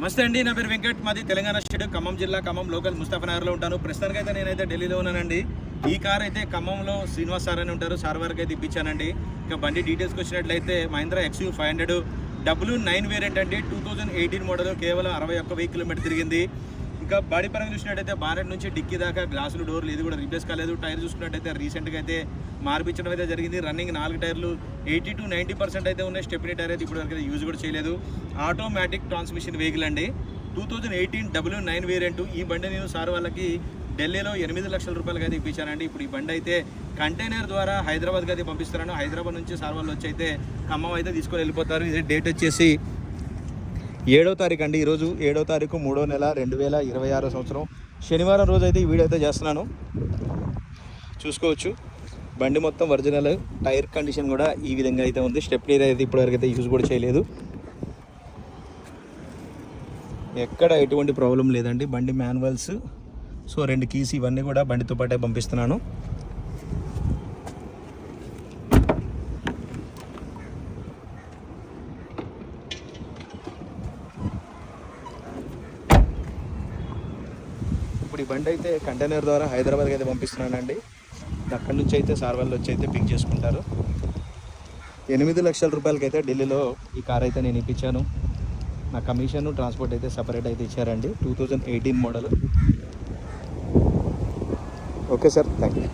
నమస్తే అండి, నా పేరు వెంకట్. మాది తెలంగాణ స్టేట్ ఖమ్మం జిల్లా, ఖమ్మం లోకల్ ముస్తాఫనగర్లో ఉంటాను. ప్రస్తుతానికి అయితే నేనైతే ఢిల్లీలో ఉన్నానండి. ఈ కార్ అయితే ఖమ్మంలో శ్రీనివాస్ సార్ అని ఉంటారు, సార్ వరకు అయితే ఇప్పించానండి. ఇక బండి డీటెయిల్స్కి వచ్చినట్లయితే మహీంద్రా XUV 500 W9 వేరియంట్ అండి. 2018 మోడల్, కేవలం 61,000 కిలోమీటర్ తిరిగింది. ఇంకా బాడీ పరంగా చూసినట్టయితే బానెట్ నుంచి డిక్కీ దాకా గ్లాసులు, డోర్లు ఇది కూడా రీప్లేస్ కాలేదు. టైర్ చూసుకున్నట్టయితే రీసెంట్గా అయితే మార్పించడం అయితే జరిగింది. రన్నింగ్ 4 టైర్లు 80 to 90% అయితే ఉన్నాయి. స్టెప్నీ టైర్ అయితే ఇప్పుడు వరకు అయితే యూజ్ కూడా చేయలేదు. ఆటోమేటిక్ ట్రాన్స్మిషన్ వెహికల్ అండి. 2018 W9 వేరియంట్. ఈ బండి నేను సార్ వాళ్ళకి ఢిల్లీలో 8 లక్షల రూపాయలకి అయితే ఇప్పించానండి. ఇప్పుడు ఈ బండి అయితే కంటైనర్ ద్వారా హైదరాబాద్కి అయితే పంపిస్తున్నాను. హైదరాబాద్ నుంచి సార్ వాళ్ళు వచ్చి అయితే ఖమ్మం అయితే తీసుకొని వెళ్ళిపోతారు. ఇది డేట్ వచ్చేసి 7వ తారీఖు అండి. ఈరోజు 7వ తారీఖు 3వ నెల 2026 సంవత్సరం శనివారం రోజు అయితే ఈ వీడియో అయితే చేస్తున్నాను. చూసుకోవచ్చు బండి మొత్తం ఒరిజినల్. టైర్ కండిషన్ కూడా ఈ విధంగా అయితే ఉంది. స్టెప్నీ అయితే ఇప్పటివరకు అయితే యూజ్ కూడా చేయలేదు. ఎక్కడ ఎటువంటి ప్రాబ్లం లేదండి. బండి మాన్యువల్స్, సో 2 కీస్ ఇవన్నీ కూడా బండితో పాటే పంపిస్తున్నాను. ఇప్పుడు ఈ బండి అయితే కంటైనర్ ద్వారా హైదరాబాద్కి అయితే పంపిస్తున్నానండి. అక్కడి నుంచి అయితే సార్ వాళ్ళు వచ్చి అయితే పిక్ చేసుకుంటారు. 8 లక్షల రూపాయలకి అయితే ఢిల్లీలో ఈ కార్ అయితే నేను ఇప్పించాను. నా కమిషన్, ట్రాన్స్పోర్ట్ అయితే సపరేట్ అయితే ఇచ్చారండి. 2018 model. Okay sir, thank you.